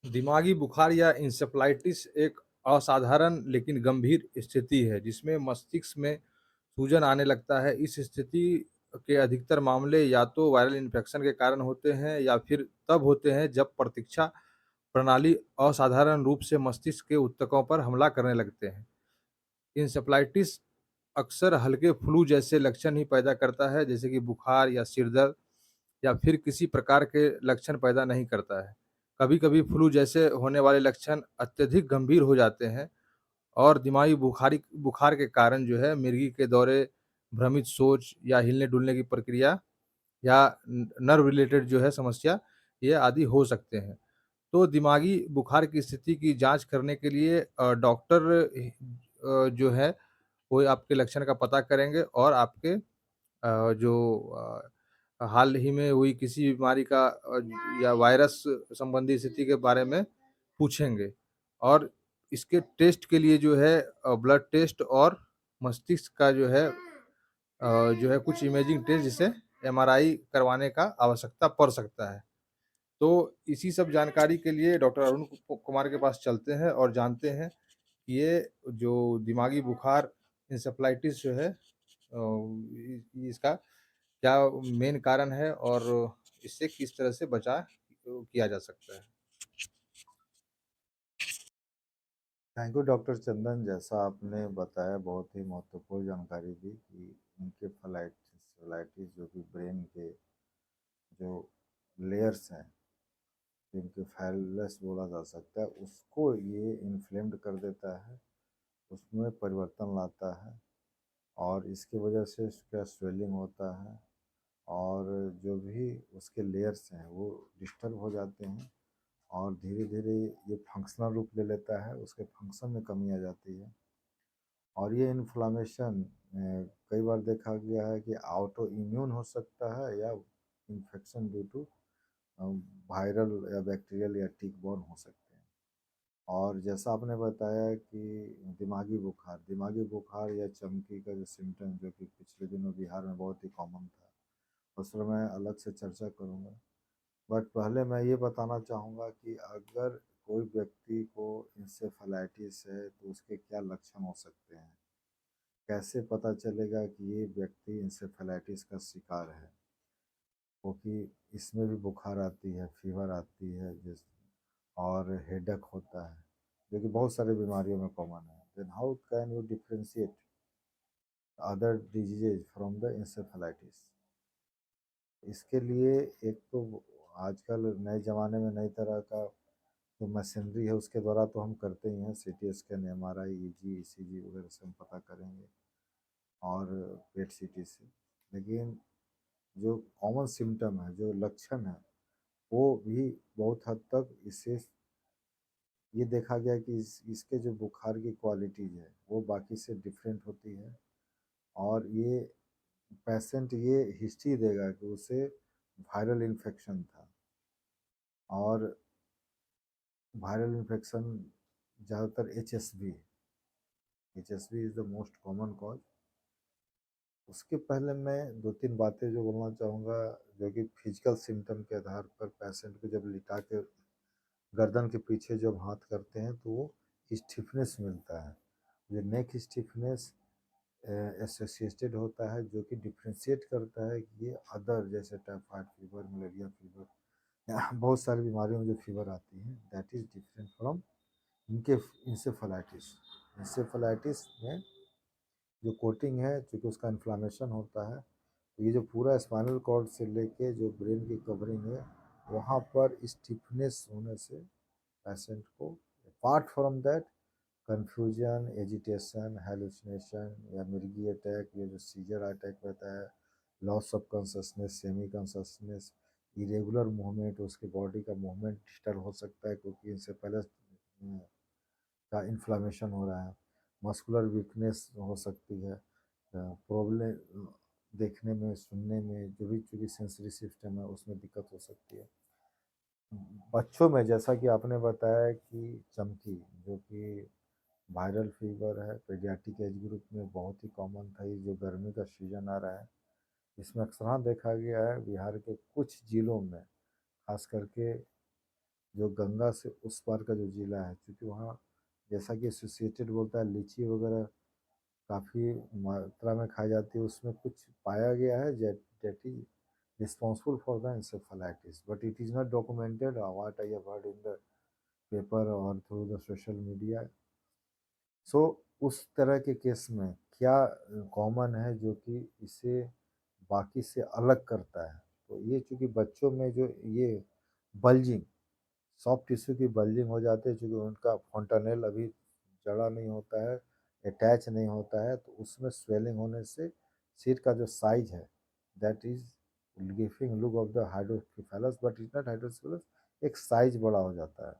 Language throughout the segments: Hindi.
दिमागी बुखार या इंसेफ्लाइटिस एक असाधारण लेकिन गंभीर स्थिति है जिसमें मस्तिष्क में सूजन आने लगता है। इस स्थिति के अधिकतर मामले या तो वायरल इन्फेक्शन के कारण होते हैं या फिर तब होते हैं जब प्रतीक्षा प्रणाली असाधारण रूप से मस्तिष्क के ऊतकों पर हमला करने लगते हैं। इंसेफ्लाइटिस अक्सर हल्के फ्लू जैसे लक्षण ही पैदा करता है, जैसे कि बुखार या सिर दर्द, या फिर किसी प्रकार के लक्षण पैदा नहीं करता है। कभी-कभी फ्लू जैसे होने वाले लक्षण अत्यधिक गंभीर हो जाते हैं और दिमागी बुखार के कारण जो है मिर्गी के दौरे, भ्रमित सोच या हिलने-डुलने की प्रक्रिया या नर्व रिलेटेड जो है समस्या, ये आदि हो सकते हैं। तो दिमागी बुखार की स्थिति की जाँच करने के लिए डॉक्टर जो है वो आपके लक्षण का पता करेंगे और आपके हाल ही में हुई किसी बीमारी का या वायरस संबंधी स्थिति के बारे में पूछेंगे। और इसके टेस्ट के लिए जो है ब्लड टेस्ट और मस्तिष्क का जो है कुछ इमेजिंग टेस्ट, जिसे एमआरआई करवाने का आवश्यकता पड़ सकता है। तो इसी सब जानकारी के लिए डॉक्टर अरुण कुमार के पास चलते हैं और जानते हैं कि ये जो दिमागी बुखार इंसेफ्लाइटिस जो है इसका क्या मेन कारण है और इससे किस तरह से बचाव किया जा सकता है। थैंक यू डॉक्टर चंदन। जैसा आपने बताया, बहुत ही महत्वपूर्ण जानकारी दी कि इंकेफेलाइटिस जो कि ब्रेन के जो लेयर्स हैं, जिनके फाइलस बोला जा सकता है, उसको ये इन्फ्लेम्ड कर देता है, उसमें परिवर्तन लाता है और इसकी वजह से उसका स्वेलिंग होता है और जो भी उसके लेयर्स हैं वो डिस्टर्ब हो जाते हैं और धीरे धीरे ये फंक्शनल रूप ले लेता है, उसके फंक्शन में कमी आ जाती है। और ये इन्फ्लामेशन कई बार देखा गया है कि ऑटो इम्यून हो सकता है या इन्फेक्शन ड्यू टू वायरल या बैक्टीरियल या टिक बॉर्न हो सकते हैं। और जैसा आपने बताया कि दिमागी बुखार या चमकी का जो सिम्टम जो कि पिछले दिनों बिहार में बहुत ही कॉमन था, उस पर मैं अलग से चर्चा करूँगा। बट पहले मैं ये बताना चाहूँगा कि अगर कोई व्यक्ति को इंसेफेलाइटिस है तो उसके क्या लक्षण हो सकते हैं, कैसे पता चलेगा कि ये व्यक्ति इंसेफेलाइटिस का शिकार है, क्योंकि इसमें भी बुखार आती है, फीवर आती है जिस और हेडेक होता है, जो कि बहुत सारी बीमारियों में कॉमन है। Then how can you differentiate other diseases from the encephalitis? इसके लिए एक तो आजकल नए ज़माने में नई तरह का जो मशीनरी है उसके द्वारा तो हम करते ही हैं, CT scan, MRI, easy, ECG वगैरह से हम पता करेंगे और पेट सीटी से। लेकिन जो कॉमन सिम्टम है, जो लक्षण है, वो भी बहुत हद तक इससे ये देखा गया कि इसके जो बुखार की क्वालिटीज़ है वो बाकी से डिफरेंट होती है और ये पेशेंट ये हिस्ट्री देगा कि उसे वायरल इन्फेक्शन था और वायरल इन्फेक्शन ज़्यादातर H S V is the most common cause. उसके पहले मैं दो तीन बातें जो बोलना चाहूँगा, जो कि फिजिकल सिम्टम के आधार पर पेशेंट को जब लिटा के गर्दन के पीछे जब हाथ करते हैं तो वो स्टिफनेस मिलता है। ये नेक स्टिफनेस एसोसिएटेड होता है, जो कि डिफ्रेंशिएट करता है कि ये अदर जैसे टाइफाइड फीवर, मलेरिया फीवर या बहुत सारी बीमारियों में जो फीवर आती हैं, दैट इज़ डिफरेंट फ्रॉम इनके इंसेफेलाइटिस। इंसेफेलाइटिस में जो कोटिंग है, चूँकि उसका इन्फ्लामेशन होता है, तो ये जो पूरा स्पाइनल कॉर्ड से लेके जो ब्रेन की कवरिंग है, वहाँ पर स्टिफनेस होने से पेशेंट को apart from that confusion, agitation, hallucination या मिर्गी अटैक, ये जो सीजर अटैक रहता है, loss of consciousness, semi consciousness, irregular movement, उसकी बॉडी का मूवमेंट डिस्टर्ब हो सकता है क्योंकि इनसे पहले का इन्फ्लामेशन हो रहा है। मस्कुलर वीकनेस हो सकती है, प्रॉब्लम देखने में, सुनने में, जो भी चूँकि सेंसरी सिस्टम है उसमें दिक्कत हो सकती है। बच्चों में जैसा कि आपने बताया कि चमकी, जो कि वायरल फीवर है, पीडियाट्रिक एज ग्रुप में बहुत ही कॉमन था। ये जो गर्मी का सीज़न आ रहा है, इसमें अक्सर देखा गया है बिहार के कुछ ज़िलों में, खास करके जो गंगा से उस पार का जो ज़िला है, चूँकि वहाँ जैसा कि एसोसिएटेड बोलता है लीची वगैरह काफ़ी मात्रा में खाई जाती है, उसमें कुछ पाया गया है that is responsible for the encephalitis, but it is not documented, what I have heard in the paper or through the social media. सो उस तरह के केस में क्या कॉमन है जो कि इसे बाकी से अलग करता है? तो ये चूँकि बच्चों में जो ये बल्जिंग, सॉफ्ट टिश्यू की बल्जिंग हो जाती है, चूँकि उनका fontanelle अभी जड़ा नहीं होता है, अटैच नहीं होता है, तो उसमें स्वेलिंग होने से सिर का जो साइज़ है that is giving look of the hydrocephalus, but it's not hydrocephalus, एक साइज़ बड़ा हो जाता है।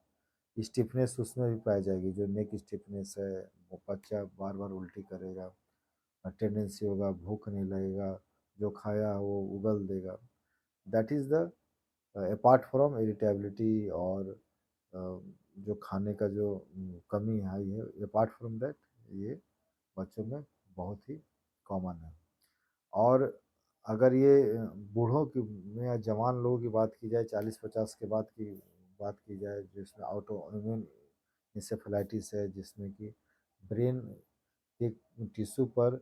स्टिफनेस उसमें भी पाई जाएगी, जो नेक स्टिफनेस है, वो बच्चा बार बार उल्टी करेगा, टेंडेंसी होगा, भूख नहीं लगेगा, जो खाया वो उगल देगा। That is the apart from irritability और जो खाने का जो कमी आई है, अपार्ट फ्रॉम दैट ये बच्चों में बहुत ही कॉमन है। और अगर ये बूढ़ों की में या जवान लोगों की बात की जाए, 40-50 के बाद की बात की जाए, जिसमें ऑटो इम्यून इंसेफेलाइटिस है, जिसमें कि ब्रेन के टिश्यू पर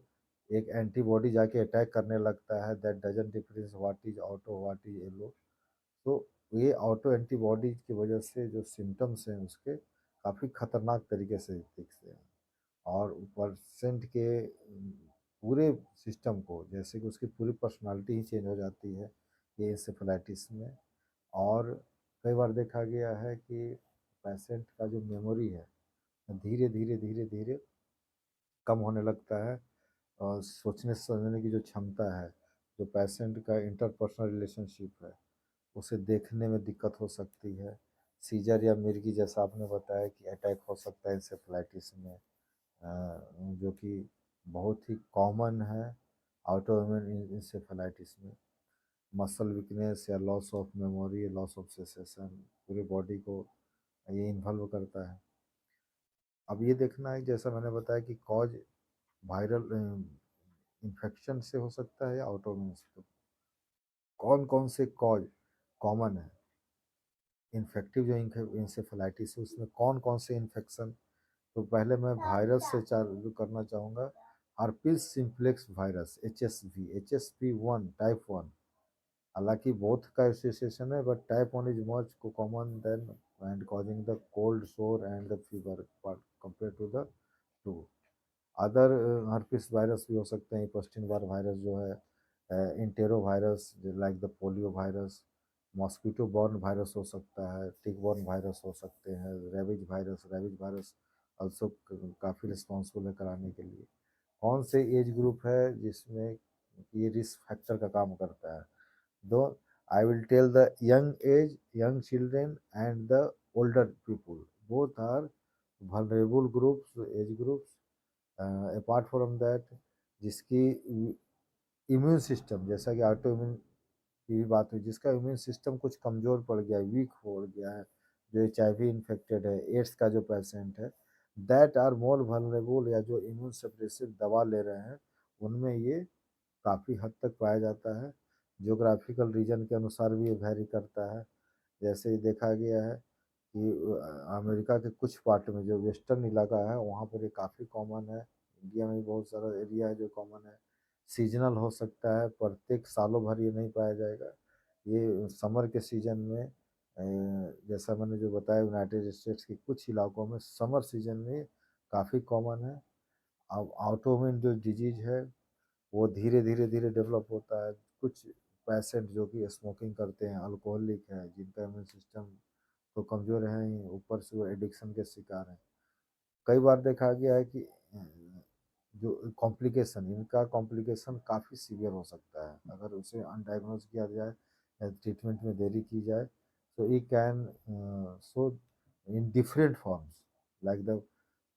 एक एंटीबॉडी जाके अटैक करने लगता है, that doesn't difference what is auto what is yellow. तो ये ऑटो एंटीबॉडीज की वजह से जो सिम्टम्स हैं उसके काफ़ी खतरनाक तरीके से दिखते हैं, और पेशेंट के पूरे सिस्टम को, जैसे कि उसकी पूरी पर्सनालिटी ही चेंज हो जाती है ये इंसेफेलाइटिस में। और कई बार देखा गया है कि पेशेंट का जो मेमोरी है धीरे धीरे धीरे धीरे कम होने लगता है, और सोचने समझने की जो क्षमता है, जो पेशेंट का इंटरपर्सनल रिलेशनशिप है, उसे देखने में दिक्कत हो सकती है। सीजर या मिर्गी जैसा आपने बताया कि अटैक हो सकता है इंसेफेलाइटिस में, जो कि बहुत ही कॉमन है ऑटोइम्यून इंसेफेलाइटिस में। मसल वीकनेस या loss of memory, loss of sensation, पूरे बॉडी को ये इन्वॉल्व करता है। अब ये देखना है, जैसा मैंने बताया कि कॉज वायरल इन्फेक्शन से हो सकता है या ऑटोइम्यून से, तो कौन कौन से कॉज कॉमन है इन्फेक्टिव जो इंसेफेलाइटिस है उसमें, कौन कौन से इन्फेक्शन। तो पहले मैं वायरस से चालू करना चाहूँगा। Herpes simplex virus, HSV, HSP1 type 1, हालांकि बोथ का एसोसिएशन है, but type 1 is much common then and causing the cold sore and the fever compare to the two other. Herpes virus भी हो सकते हैं, पस्टिन बार वायरस जो है, entero virus like the polio virus, mosquito borne virus हो सकता है, टिक बॉर्न वायरस हो सकते हैं, रेबिज वायरस ऑल्सो काफ़ी रिस्पॉन्सिबल है कराने के लिए। कौन से एज ग्रुप है जिसमें ये रिस्क फैक्टर का काम करता है? दो, I will tell the young children and the older people, both are vulnerable groups, age groups. Apart from that, जिसकी इम्यून सिस्टम, जैसा कि ऑटो इम्यून की भी बात हुई, जिसका इम्यून सिस्टम कुछ कमज़ोर पड़ गया है, वीक हो गया है, जो HIV इन्फेक्टेड है, एड्स का जो पेशेंट है, दैट आर मोर वल्नरेबल, या जो इम्यून सप्रेसिव दवा ले रहे हैं, उनमें ये काफ़ी हद तक पाया जाता है। जियोग्राफिकल रीजन के अनुसार भी ये वैरी करता है। जैसे ही देखा गया है कि अमेरिका के कुछ पार्ट में जो वेस्टर्न इलाका है वहाँ पर ये काफ़ी कॉमन है। इंडिया में भी बहुत सारा एरिया है जो कॉमन है। सीजनल हो सकता है, प्रत्येक सालों भर ये नहीं पाया जाएगा। ये समर के सीजन में जैसा मैंने जो बताया, यूनाइटेड स्टेट्स के कुछ इलाकों में समर सीजन में काफ़ी कॉमन है। अब ऑटोइम्यून जो डिजीज है वो धीरे धीरे धीरे डेवलप होता है। कुछ पेशेंट जो कि स्मोकिंग करते हैं, अल्कोहलिक है, जिनका इम्यून सिस्टम तो कमज़ोर है ही, ऊपर से वो एडिक्शन के शिकार हैं। कई बार देखा गया है कि जो कॉम्प्लिकेशन, इनका कॉम्प्लिकेशन काफ़ी सीवियर हो सकता है अगर उसे अनडायग्नोज किया जाए या ट्रीटमेंट में देरी की जाए। तो it can show in different forms like the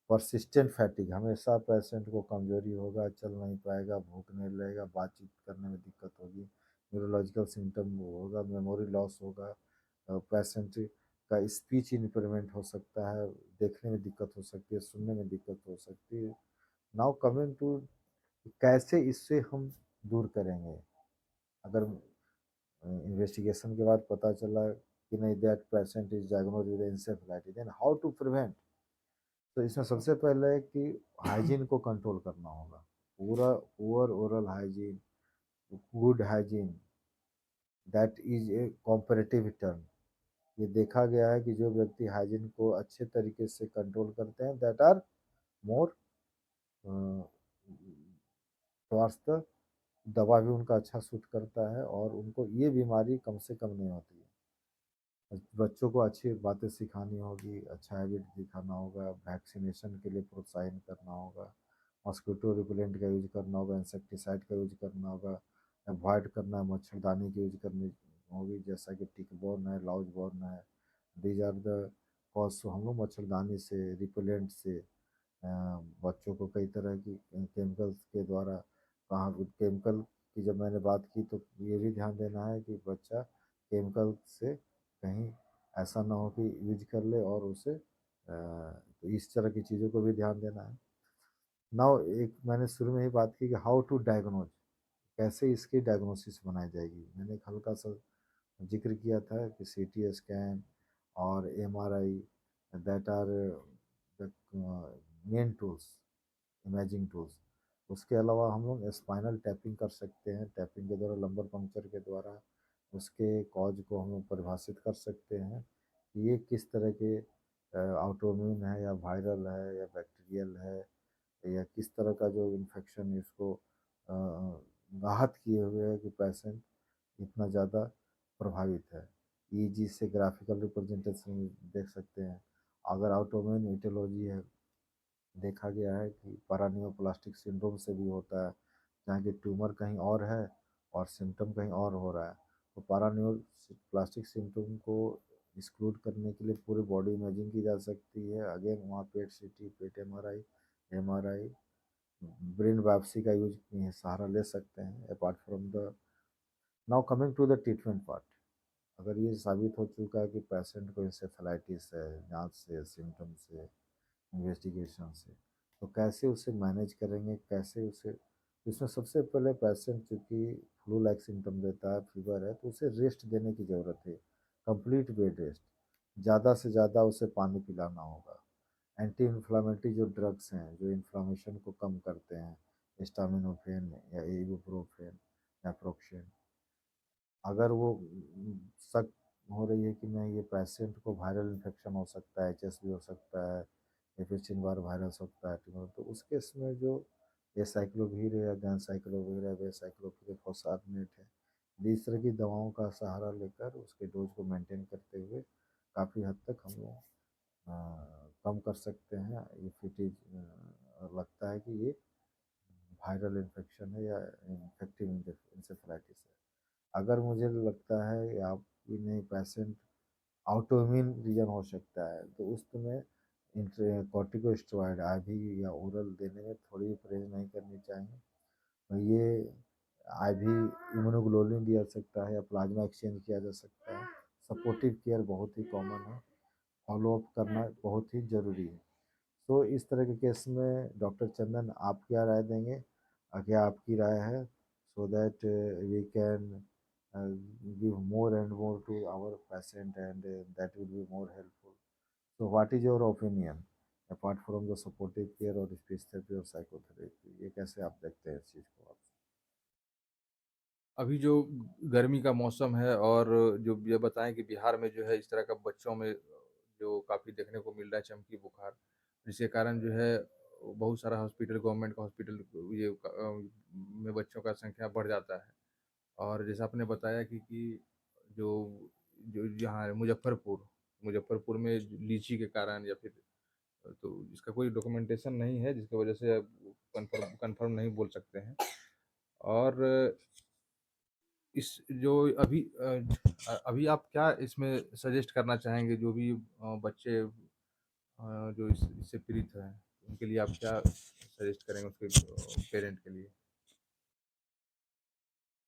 persistent fatigue, हमेशा पेशेंट को कमजोरी होगा, चल नहीं पाएगा, भूख नहीं लगेगा, बातचीत करने में दिक्कत होगी, न्यूरोलॉजिकल सिम्टम होगा, मेमोरी लॉस होगा, पेशेंट का स्पीच इम्प्रूवमेंट हो सकता है, देखने में दिक्कत हो सकती है, सुनने में दिक्कत हो सकती है। नाउ कमिंग टू कैसे इससे हम दूर करेंगे। अगर इन्वेस्टिगेशन के बाद पता चला कि नहीं that patient is diagnose with encephalitis, then how to prevent. तो इसमें सबसे पहले कि हाइजीन को कंट्रोल करना होगा, पूरा poor oral hygiene, good hygiene, that is a comparative term. ये देखा गया है कि जो व्यक्ति हाइजीन को अच्छे तरीके से कंट्रोल करते हैं दैट आर मोर स्वास्थ्य, दवा भी उनका अच्छा सूट करता है और उनको ये बीमारी कम से कम नहीं होती है। बच्चों को अच्छी बातें सिखानी होगी, अच्छा हैबिट दिखाना होगा, वैक्सीनेशन के लिए प्रोत्साहन करना होगा, मॉस्किटो रिपेलेंट का यूज करना होगा, इंसेक्टिसाइड का यूज करना होगा, अवॉइड करना है, मच्छरदानी की यूज करनी होगी, जैसा कि टिक बॉर्न है, लाउज बॉर्न है। These are the cause. हम लोग मच्छरदानी से, रिपेलेंट से बच्चों को कई तरह की केमिकल्स के द्वारा, कहाँ केमिकल की जब मैंने बात की तो ये भी ध्यान देना है कि बच्चा केमिकल से कहीं ऐसा ना हो कि यूज कर ले और उसे तो इस तरह की चीज़ों को भी ध्यान देना है। नाउ एक मैंने शुरू में ही बात की कि हाउ टू डायग्नोज, कैसे इसकी डायग्नोसिस बनाई जाएगी। मैंने एक हल्का सा जिक्र किया था कि सीटी स्कैन और MRI that are the main tools, imaging tools. उसके अलावा हम लोग स्पाइनल टैपिंग कर सकते हैं, टैपिंग के द्वारा लंबर पंक्चर के द्वारा उसके कॉज को हम लोग परिभाषित कर सकते हैं कि ये किस तरह के ऑटोइम्यून है या वायरल है या बैक्टीरियल है या किस तरह का जो इन्फेक्शन इसको आहत किए हुए है कि पेशेंट इतना ज़्यादा प्रभावित है। ईजी से ग्राफिकल रिप्रेजेंटेशन देख सकते हैं। अगर ऑटोइम्यून ईटियोलॉजी है, देखा गया है कि पैरानियोप्लास्टिक सिंड्रोम से भी होता है, जहाँ की ट्यूमर कहीं और है और सिम्टम कहीं और हो रहा है। तो पैरानियोप्लास्टिक सिंड्रोम को एक्सक्लूड करने के लिए पूरी बॉडी इमेजिंग की जा सकती है। अगेन वहाँ PET CT, PET MRI, MRI, brain biopsy का यूज सहारा ले सकते हैं। Apart from the, now coming to the treatment part, अगर ये साबित हो चुका है कि पेशेंट को इंसेफेलाइटिस है, जांच से, सिम्टम से, इन्वेस्टिगेशन से, तो कैसे उसे मैनेज करेंगे, कैसे उसे। इसमें सबसे पहले पेशेंट चूँकि फ्लू लाइक सिम्टम देता है, फीवर है, तो उसे रेस्ट देने की ज़रूरत है, कंप्लीट बेड रेस्ट। ज़्यादा से ज़्यादा उसे पानी पिलाना होगा। एंटी इन्फ्लामेटरी जो ड्रग्स हैं जो इन्फ्लामेशन को कम करते हैं, एस्टामिनोफेन या इबुप्रोफेन या प्रोक्सेन, अगर वो शक हो रही है कि नहीं ये पेशेंट को वायरल इन्फेक्शन हो सकता है, एचएसवी हो सकता है या फिर चिनवार वायरस हो सकता है, ट्यूमर, तो उस केस में जो एसाइक्लोवीर है या गैंसाइक्लोवीर है, वेसाइक्लोवीर, फॉस्फानेट है, इस तरह की दवाओं का सहारा लेकर उसके डोज को मेंटेन करते हुए काफ़ी हद तक हम लोग कम कर सकते हैं। इफ इट इज लगता है कि ये वायरल इन्फेक्शन है या इन्फेक्टिव इंसेफेलाइटिस है। अगर मुझे लगता है कि आप नहीं पेशेंट ऑटोइम्यून रीजन हो सकता है, तो उसमें कॉर्टिकोस्टेरॉइड आईवी या ओरल देने में थोड़ी परहेज नहीं करनी चाहिए। और ये आईवी इम्यूनोग्लोबुलिन दिया जा सकता है या प्लाज्मा एक्सचेंज किया जा सकता है। सपोर्टिव केयर बहुत ही कॉमन है, फॉलो अप करना बहुत ही ज़रूरी है। तो इस तरह के केस में डॉक्टर चंदन आप क्या राय देंगे? क्या आपकी राय है, so that we can give more and more to our patient and that will be more helpful. So what is your opinion apart from the supportive care or speech therapy or psychotherapy? ये कैसे आप देखते हैं इस चीज़ को आप? अभी जो गर्मी का मौसम है और जो ये बताएँ कि बिहार में जो है इस तरह का बच्चों में जो काफ़ी देखने को मिल रहा है चमकी बुखार, जिसके कारण जो है बहुत सारा हॉस्पिटल, गवर्नमेंट का हॉस्पिटल में बच्चों का संख्या बढ़ जाता है। और जैसा आपने बताया कि जो जो यहाँ मुज़फ्फ़रपुर मुज़फ्फ़रपुर में लीची के कारण या फिर तो इसका कोई डॉक्यूमेंटेशन नहीं है जिसकी वजह से अब कन्फर्म नहीं बोल सकते हैं। और इस जो अभी आप क्या इसमें सजेस्ट करना चाहेंगे जो भी बच्चे जो इससे पीड़ित हैं, उनके लिए आप क्या सजेस्ट करेंगे उसके पेरेंट के लिए?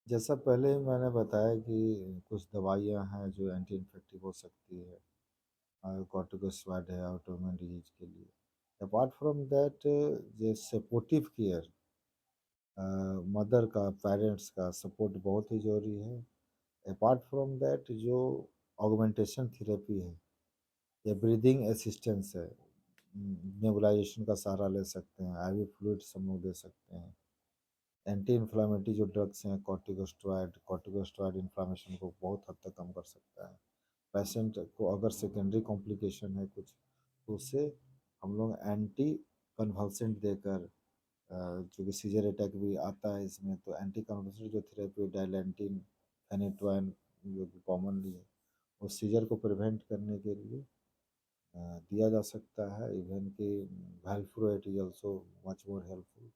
जैसा पहले मैंने बताया कि कुछ दवाइयाँ हैं जो एंटी इन्फेक्टिव हो सकती है, कॉर्टिकोस्टेरॉइड है ऑटोइम्यून डिजीज के लिए। अपार्ट फ्रॉम दैट जो सपोर्टिव केयर, मदर का, पेरेंट्स का सपोर्ट बहुत ही ज़रूरी है। अपार्ट फ्रॉम दैट जो ऑगमेंटेशन थेरेपी है या ब्रीदिंग असिस्टेंस है। नेबुलाइजेशन का सहारा ले सकते हैं, आईवी फ्लूइड्स हम लोग दे सकते हैं। एंटी इन्फ्लामेटरी जो ड्रग्स हैं, कॉर्टिकोस्टेरॉइड इन्फ्लामेशन को बहुत हद तक कम कर सकता है। पेशेंट को अगर सेकेंडरी कॉम्प्लिकेशन है कुछ, तो उसे हम लोग एंटी कन्वल्सेंट देकर, चूँकि सीजर अटैक भी आता है इसमें, तो एंटी कन्वल्सेंट जो थेरेपी डायलैंटिन, फेनिटोइन जो कि कॉमनली है, वो सीजर को प्रिवेंट करने के लिए दिया जा सकता है। इवन कि valproate is also much more helpful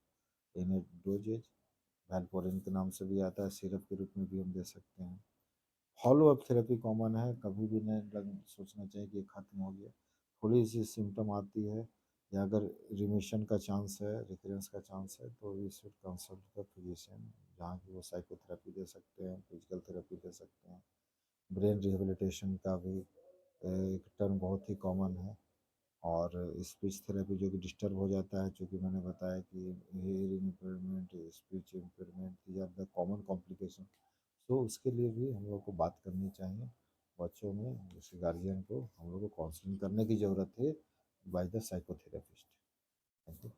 in a dosages. Valparin के नाम से भी आता है, सिरप के रूप में भी हम दे सकते हैं। फॉलो अप थेरेपी कॉमन है, कभी भी नहीं सोचना चाहिए कि ये खत्म हो गया। थोड़ी सी सिम्टम आती है या अगर रिमिशन का चांस है, रिकरेंस का चांस है, तो we should consult the physician, जहाँ की वो साइकोथेरेपी दे सकते हैं, फिजिकल थेरेपी दे सकते हैं। ब्रेन रिहेबिलिटेशन का भी एक टर्म बहुत ही कॉमन है। और स्पीच थेरेपी जो कि डिस्टर्ब हो जाता है, चूँकि मैंने बताया कि hearing impairment, speech impairment, these are the common complication. तो उसके लिए भी हम लोग को बात करनी चाहिए बच्चों में। जैसे गार्जियन को हम लोग को काउंसलिंग करने की ज़रूरत है by the psychotherapist. Thank you.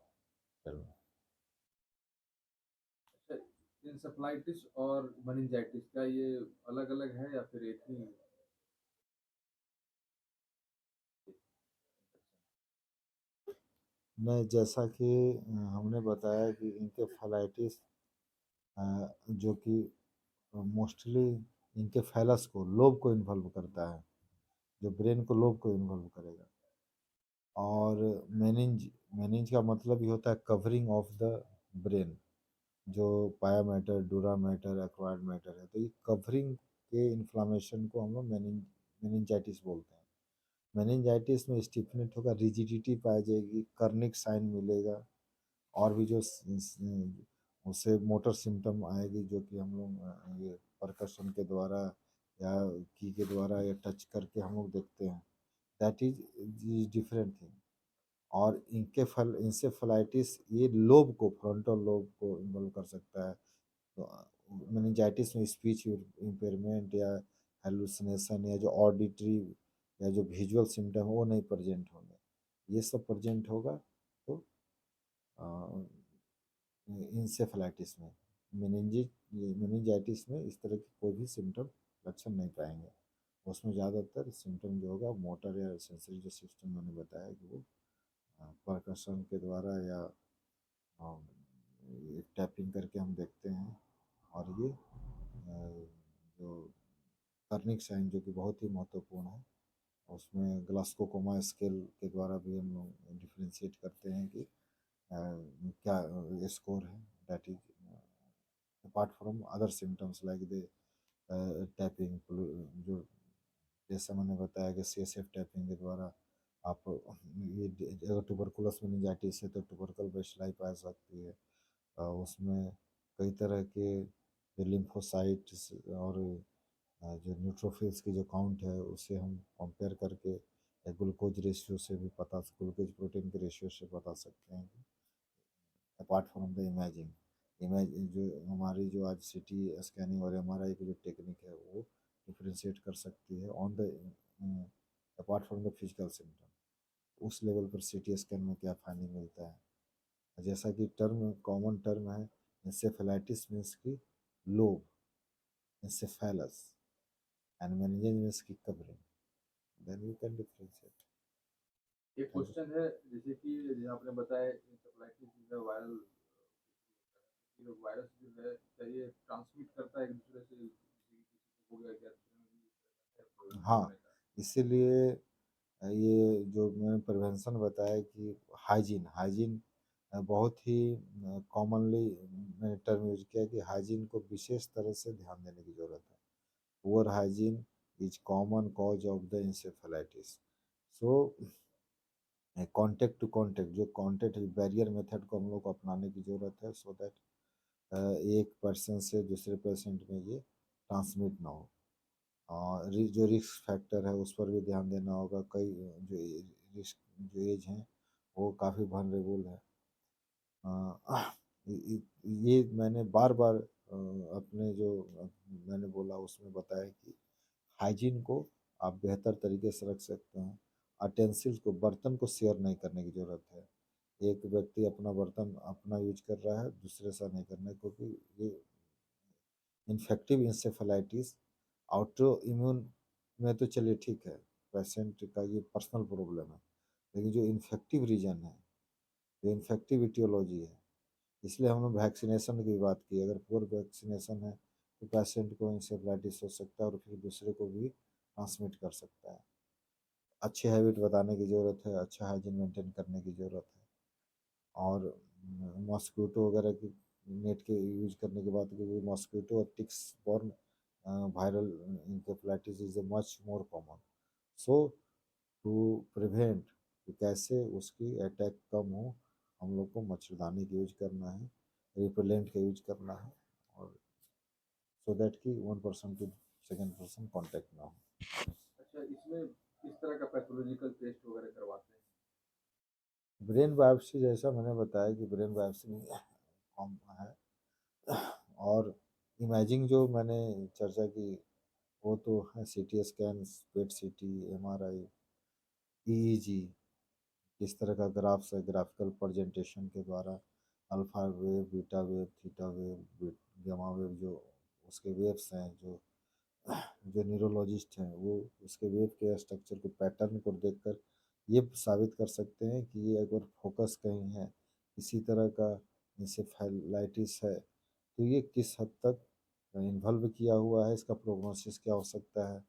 अच्छा, इंसेफ्लाइटिस और मेनिंजाइटिस क्या ये अलग-अलग है या फिर एक ही? नहीं, जैसा कि हमने बताया कि इंकेफेलाइटिस जो कि मोस्टली इंकेफेलस को, लोब को इन्वॉल्व करता है, जो ब्रेन को लोब को इन्वॉल्व करेगा। और मेनिंज, मेनिंज का मतलब ही होता है कवरिंग ऑफ द ब्रेन, जो पाया मैटर, डूरा मैटर, एक्वायर्ड मैटर है, तो ये कवरिंग के इन्फ्लामेशन को हम लोग मेनिंजाइटिस बोलते हैं। मेनिंजाइटिस में स्टिफनेट होगा, रिजिडिटी पाई जाएगी, कर्निक साइन मिलेगा, और भी जो उससे मोटर सिम्टम आएगी, जो कि हम लोग ये परकशन के द्वारा या की के द्वारा या टच करके हम लोग देखते हैं, दैट इज डिफरेंट थिंग। और इंसेफलाइटिस ये लोब को, फ्रंटल लोब को इन्वॉल्व कर सकता है। तो मेनिंजाइटिस में स्पीच इम्पेयरमेंट या हेलुसिनेशन या जो ऑडिटरी या जो विजुअल सिम्टम है वो नहीं प्रेजेंट होंगे। ये सब प्रेजेंट होगा तो इंसेफलाइटिस में। मेनिंजाइटिस में इस तरह की कोई भी सिम्टम, लक्षण नहीं पाएंगे। उसमें ज़्यादातर सिम्टम जो होगा मोटर या सेंसरी जो सिस्टम मैंने बताया कि वो परकशन के द्वारा या टैपिंग करके हम देखते हैं। और ये जो कर्निक साइन जो कि बहुत ही महत्वपूर्ण है, उसमें ग्लास्कोकोमा स्केल के द्वारा भी हम लोग डिफ्रेंशिएट करते हैं कि क्या स्कोर है, that is apart from other symptoms like the tapping, जो जैसा मैंने बताया कि CSF टैपिंग के द्वारा आप ये अगर ट्यूबरकुलस मेनिंजाइटिस है तो ट्यूबरकल बेसिलाई पाई सकती है। उसमें कई तरह के जो लिम्फोसाइट्स और जो न्यूट्रोफिल्स की जो काउंट है उसे हम कंपेयर करके ग्लूकोज रेशियो से भी पता, ग्लूकोज प्रोटीन के रेशियो से बता सकते हैं। अपार्ट फ्रॉम द इमेजिंग, जो हमारी जो आज CT स्कैनिंग और MRI की जो टेक्निक है वो डिफ्रेंशिएट कर सकती है on the apart from the physical symptom. उस लेवल पर CT स्कैन में क्या फाइंडिंग मिलता है। जैसा कि टर्म, कॉमन टर्म है इंसेफेलाइटिस मीन्स की लोब, इंसेफेलस, एंड मेनिंजेस मीन्स की covering, then you can differentiate. एक थैंक यू। क्वेश्चन है, जैसे कि जैसे आपने बताया इंसेफ्लाइटिस जो है वायरल, ये वायरस जो है क्या ये ट्रांसमिट करता है एक दूसरे से, किसी किसी को हो गया क्या दूसरे में भी हाँ, होने का? इसीलिए ये जो मैंने प्रिवेंशन बताया कि हाइजीन, हाइजीन बहुत ही कॉमनली मैंने टर्म यूज किया कि हाइजीन को विशेष तरह से ध्यान देने की ज़रूरत है। Poor hygiene is common cause of the encephalitis. So contact to contact, जो कॉन्टेक्ट बैरियर मेथड को हम लोग को अपनाने की ज़रूरत है, सो दैट एक पर्सन से दूसरे पेशेंट में ये ट्रांसमिट ना हो। जो रिस्क फैक्टर है उस पर भी ध्यान देना होगा। कई जो रिस्क जो एज हैं वो काफ़ी वनरेबल है। ये मैंने बार बार अपने जो मैंने बोला उसमें बताया कि हाइजीन को आप बेहतर तरीके से रख सकते हैं। अटेंसिल्स को, बर्तन को शेयर नहीं करने की ज़रूरत है। एक व्यक्ति अपना बर्तन अपना यूज कर रहा है, दूसरे से नहीं करना है, क्योंकि ये इन्फेक्टिव इंसेफेलाइटिस ऑटो इम्यून में तो चलिए ठीक है, पेशेंट का ये पर्सनल प्रॉब्लम है, लेकिन जो इन्फेक्टिव रीजन है, जो इन्फेक्टिव इटियोलॉजी है, इसलिए हम लोग वैक्सीनेशन की बात की। अगर पुअर वैक्सीनेशन है तो पेशेंट को इंसेफ्लाइटिस हो सकता है और फिर दूसरे को भी ट्रांसमिट कर सकता है। अच्छी हैबिट बताने की ज़रूरत है, अच्छा हाइजीन मेंटेन करने की ज़रूरत है। और मॉस्क्यूटो वगैरह की नेट के यूज करने के बाद, क्योंकि मॉस्क्यूटो और ticks borne viral encephalitis is a much more common. So to prevent कि कैसे उसकी अटैक कम हो, हम लोग को मच्छरदानी का यूज करना है, रिपेलेंट का यूज करना है, और सो दैट कि one person to second person contact ना हो। अच्छा, इसमें किस तरह का पैथोलॉजिकल टेस्ट वगैरह करवाते हैं? ब्रेन बायोप्सी, जैसा मैंने बताया कि ब्रेन बायोप्सी में कम है, और इमेजिंग जो मैंने चर्चा की वो तो है, सीटी स्कैन, पेट सीटी, एमआरआई, ईईजी, किस तरह का ग्राफ्स है, ग्राफिकल प्रेजेंटेशन के द्वारा alpha wave, beta wave, theta wave, gamma wave, जो उसके वेव्स हैं, जो जो न्यूरोलॉजिस्ट हैं वो उसके वेव के स्ट्रक्चर को, पैटर्न को देखकर ये साबित कर सकते हैं कि ये अगर फोकस कहीं है, इसी तरह का इंसेफेलाइटिस है, तो ये किस हद तक इन्वॉल्व किया हुआ है, इसका प्रोग्नोसिस क्या हो सकता है।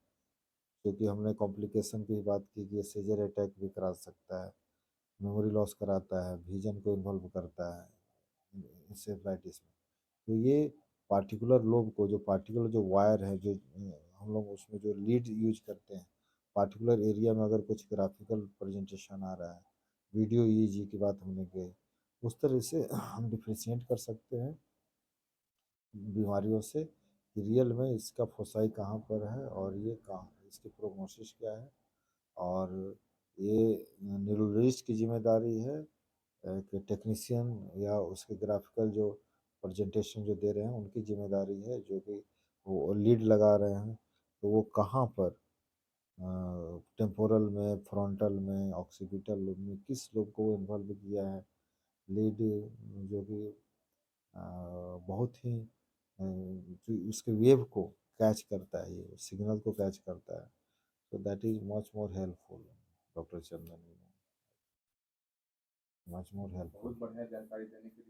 क्योंकि हमने कॉम्प्लिकेशन की बात की कि ये सीजर अटैक भी करा सकता है, मेमोरी लॉस कराता है, विजन को इन्वॉल्व करता है इंसेफ्लाइटिस में। तो ये पार्टिकुलर लोब को, जो पार्टिकुलर जो वायर है, जो हम लोग उसमें जो लीड यूज करते हैं, पार्टिकुलर एरिया में अगर कुछ ग्राफिकल प्रेजेंटेशन आ रहा है, वीडियो ईईजी की बात हमने की, उस तरह से हम डिफ्रेंशिएट कर सकते हैं बीमारियों से कि रियल में इसका फोसाई कहाँ पर है और ये कहाँ, इसकी प्रोग्नोसिस क्या है। और ये न्यूरोलॉजिस्ट की जिम्मेदारी है कि टेक्नीशियन या उसके ग्राफिकल जो प्रेजेंटेशन जो दे रहे हैं उनकी जिम्मेदारी है, जो कि वो लीड लगा रहे हैं, तो वो कहाँ पर टेम्पोरल में, फ्रंटल में, ऑक्सीपिटल लोब में किस लोब को इन्वॉल्व किया है। लीड जो कि बहुत ही जो उसके वेव को कैच करता है, ये सिग्नल को कैच करता है। तो that is much more helpful, doctor Chandan, much more helpful. बहुत बढ़िया जानकारी देने के